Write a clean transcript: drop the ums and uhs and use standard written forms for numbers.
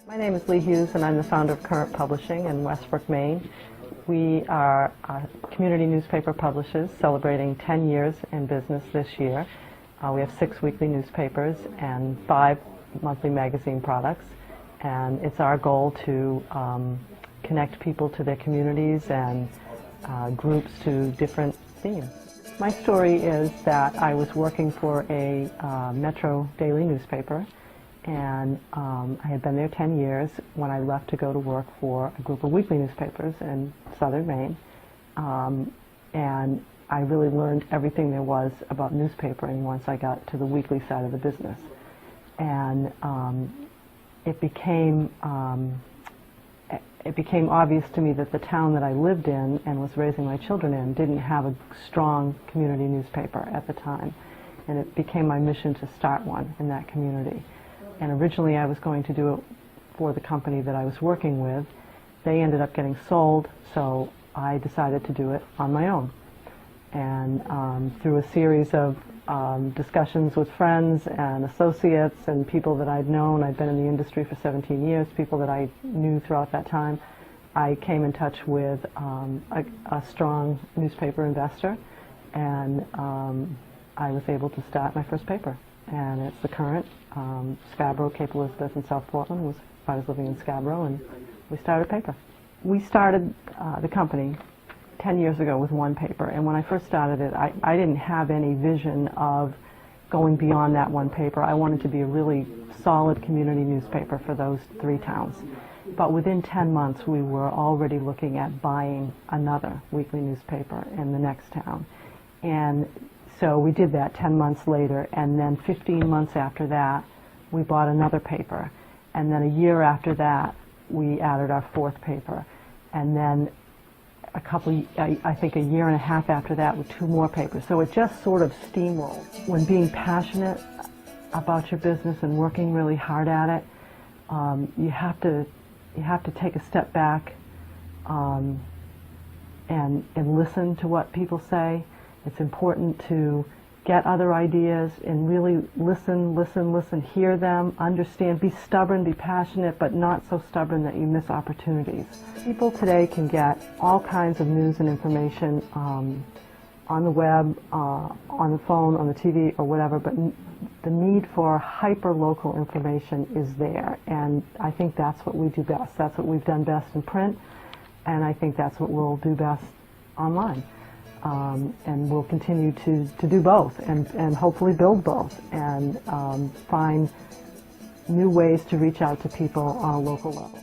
My name is Lee Hews, and I'm the founder of Current Publishing in Westbrook, Maine. We are community newspaper publishers celebrating 10 years in business this year. We have 6 weekly newspapers and 5 monthly magazine products, and it's our goal to connect people to their communities and groups to different themes. My story is that I was working for a Metro daily newspaper, and I had been there 10 years when I left to go to work for a group of weekly newspapers in southern Maine. And I really learned everything there was about newspapering once I got to the weekly side of the business. And it became obvious to me that the town that I lived in and was raising my children in didn't have a strong community newspaper at the time. And it became my mission to start one in that community. And originally I was going to do it for the company that I was working with. They ended up getting sold, so I decided to do it on my own. And through a series of discussions with friends and associates and people that I'd known, I'd been in the industry for 17 years, people that I knew throughout that time, I came in touch with a strong newspaper investor, and I was able to start my first paper. And it's the Current, Scarborough, Cape Elizabeth, and South Portland. I was living in Scarborough, and we started a paper. We started the company 10 years ago with one paper, and when I first started it, I didn't have any vision of going beyond that one paper. I wanted to be a really solid community newspaper for those 3 towns. But within 10 months, we were already looking at buying another weekly newspaper in the next town. And so we did that 10 months later, and then 15 months after that, we bought another paper. And then a year after that, we added our 4th paper. And then I think a year and a half after that with 2 more papers. So it just sort of steamrolled. When being passionate about your business and working really hard at it, you have to take a step back and listen to what people say. It's important to get other ideas and really listen, hear them, understand, be stubborn, be passionate, but not so stubborn that you miss opportunities. People today can get all kinds of news and information on the web, on the phone, on the TV, or whatever, but the need for hyper-local information is there, and I think that's what we do best. That's what we've done best in print, and I think that's what we'll do best online. And we'll continue to do both and hopefully build both and find new ways to reach out to people on a local level.